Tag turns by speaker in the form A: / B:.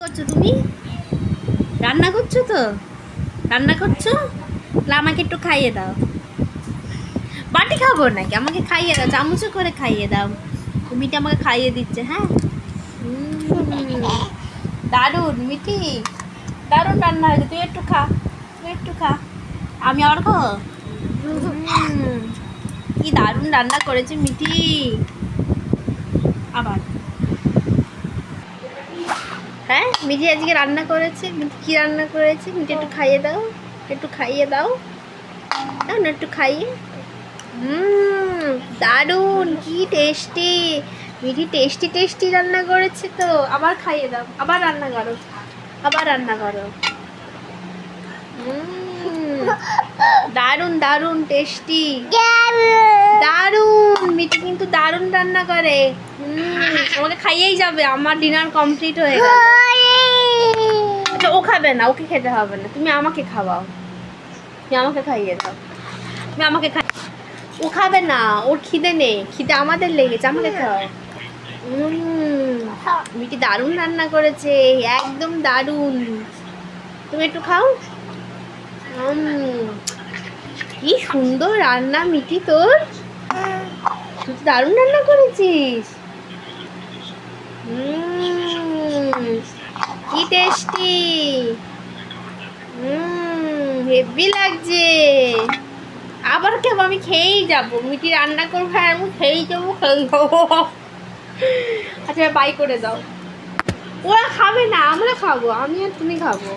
A: করছো তুমি? রান্না করছো তো? রান্না করছো? তাহলে আমাকে একটু খাইয়ে দাও। বাটি খাবো নাকি, আমাকে খাইয়ে দাও, চামচে করে খাইয়ে দাও। মিটি আমাকে খাইয়ে দিচ্ছে। হ্যাঁ, দারুণ মিটি, দারুণ রান্না হয়েছে। তুই একটু খা, তুই একটু খা, আমি আবার খাবো। কি দারুণ রান্না করেছে মিটি। আবার হ্যাঁ, মিটি আজকে রান্না করেছে। মিটি কি রান্না করেছে? মিটি একটু খাইয়ে দাও, একটু খাইয়ে দাও, দাও না একটু খাইয়ে। দারুণ, কি টেস্টি। মিটি টেস্টি টেস্টি রান্না করেছে তো। আবার খাইয়ে দাও, আবার রান্না করো, আবার রান্না করো। দারুণ দারুণ টেস্টি, দারুণ। মিটি কিন্তু দারুণ রান্না করে। আমাকে খাইয়েই যাবে, আমার ডিনার কমপ্লিট হয়ে গেল। আচ্ছা, ও খাবে না, ওকে খেতে হবে না, তুমি আমাকে খাওয়াও, তুমি আমাকে খাইয়ে দাও, তুমি আমাকে খাই। ও খাবে না, ওর খিদে নেই, খিদে আমাদের লেগেছে, আমাকে খাওয়াও। মিটি দারুণ রান্না করেছে, একদম দারুণ। তুমি একটু খাও। কি সুন্দর রান্না মিটি তোর, তুই তো দারুণ রান্না করেছিস। কি টেস্টি, হেভি লাগছে। আবার কেবল আমি খেয়েই যাবো, মিটি রান্না করবো আর আমি খেয়েই যাবো, খেয়েই যাবো। আচ্ছা, বাই করে দাও। ওরা খাবে না, আমরা খাবো, আমি আর তুমি খাবো।